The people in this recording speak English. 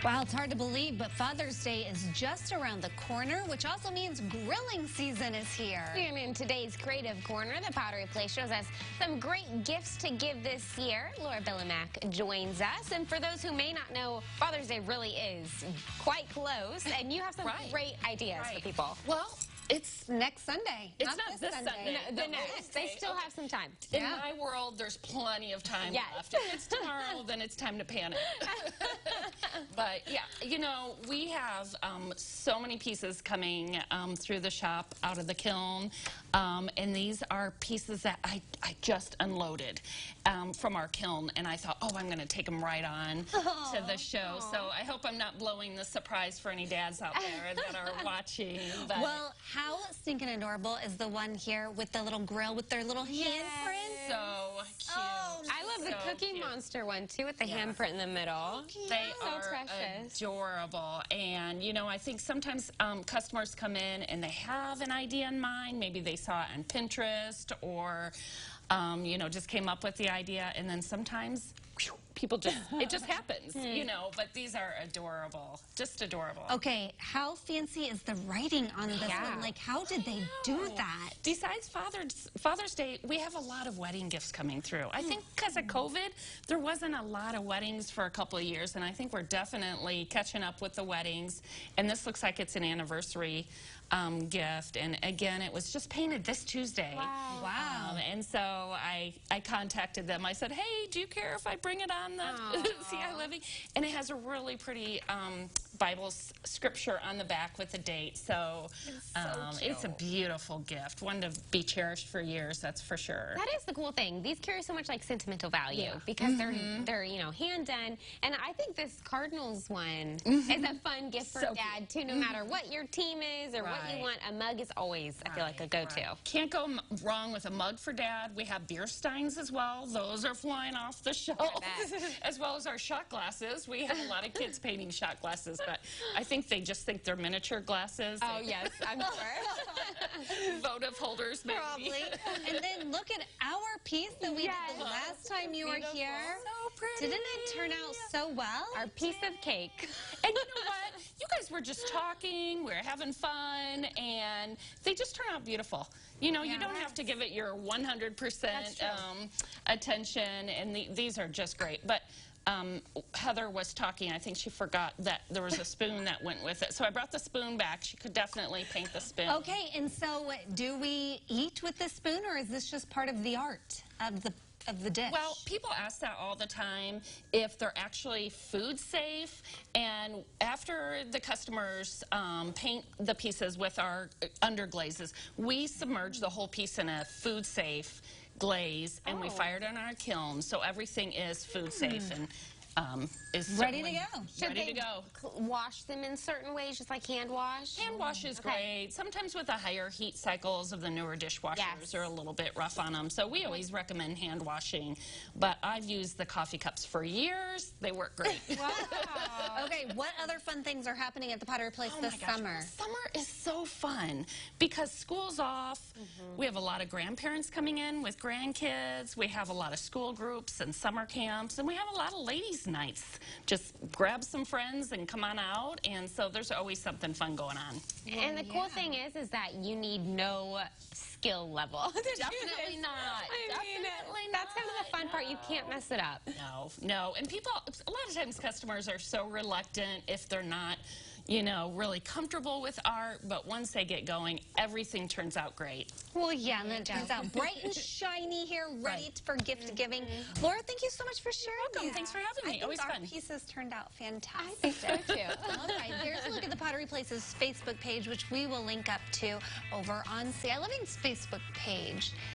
Well, it's hard to believe, but Father's Day is just around the corner, which also means grilling season is here. And in today's Creative Corner, the Pottery Place shows us some great gifts to give this year. Laura Billimack joins us. And for those who may not know, Father's Day really is quite close, and you have some great ideas for people. Well, it's next Sunday. It's not this Sunday. No, the next. They still have some time. In my world, there's plenty of time left. If it's tomorrow, then it's time to panic. But yeah, you know, we have so many pieces coming through the shop out of the kiln, and these are pieces that I just unloaded from our kiln, and I thought, oh, I'm going to take them right on to the show. So I hope I'm not blowing the surprise for any dads out there that are watching. But well, how stinking adorable is the one here with the little grill with their little handprints? So cute. Oh, I love the Cookie Monster one, too, with the handprint in the middle. They so are precious. Adorable. And, you know, I think sometimes customers come in and they have an idea in mind. Maybe they saw it on Pinterest or, you know, just came up with the idea. And then sometimes people just, it just happens, you know. But these are adorable. Just adorable. Okay, how fancy is the writing on this one? Like, how did they do that? Besides Father's Day, we have a lot of wedding gifts coming through. I think because of COVID, there wasn't a lot of weddings for a couple of years, and I think we're definitely catching up with the weddings. And this looks like it's an anniversary gift. And again, it was just painted this Tuesday. Wow. And so I contacted them. I said, hey, do you care if I bring it on the CI Living? And it has a really pretty Bible scripture on the back with the date. So, it's a beautiful gift, one to be cherished for years, that's for sure. That is the cool thing. These carry so much like sentimental value because they're you know, hand done. And I think this Cardinals one is a fun gift for Dad too. No matter what your team is or what you want, a mug is always I feel like a go-to. Can't go wrong with a mug for Dad. We have beer steins as well. Those are flying off the shelf, as well as our shot glasses. We have a lot of kids painting shot glasses, but I think they just think they're miniature glasses. Oh yes, I'm sure. Votive holders, maybe. Probably. And then look at our piece that we did the last time you were here. So pretty. Didn't it turn out so well? Our piece of cake. And you know what? You guys were just talking, we were having fun, and they just turn out beautiful. You know, you don't have to give it your 100% attention, and these are just great. But Heather was talking, I think she forgot that there was a spoon that went with it. So I brought the spoon back. She could definitely paint the spoon. Okay, and so do we eat with the spoon, or is this just part of the art of the dish? Well, people ask that all the time, if they're actually food safe. And after the customers paint the pieces with our underglazes, we submerge the whole piece in a food safe glaze, and we fire it in our kiln, so everything is food safe and is ready to go. Ready to go. Wash them in certain ways, just like hand wash? Hand wash is great. Sometimes with the higher heat cycles of the newer dishwashers are a little bit rough on them, so we always recommend hand washing. But I've used the coffee cups for years. They work great. Wow. Okay, what other fun things are happening at the Pottery Place this summer? Summer is so fun because school's off. We have a lot of grandparents coming in with grandkids. We have a lot of school groups and summer camps, and we have a lot of ladies' nights. Just grab some friends and come on out, and so there's always something fun going on. And the cool thing is that you need no skill level. Definitely not. That's kind of the fun part. You can't mess it up. No. And people, a lot of times customers are so reluctant if they're not, you know, really comfortable with art, but once they get going, everything turns out great. Well, yeah, and then it turns out bright and shiny here, ready for gift giving. Laura, thank you so much for sharing. Welcome. Thanks for having me. Always fun. Our pieces turned out fantastic. I think so, too. All right, here's a look at the Pottery Place's Facebook page, which we will link up to over on CI Living's Facebook page.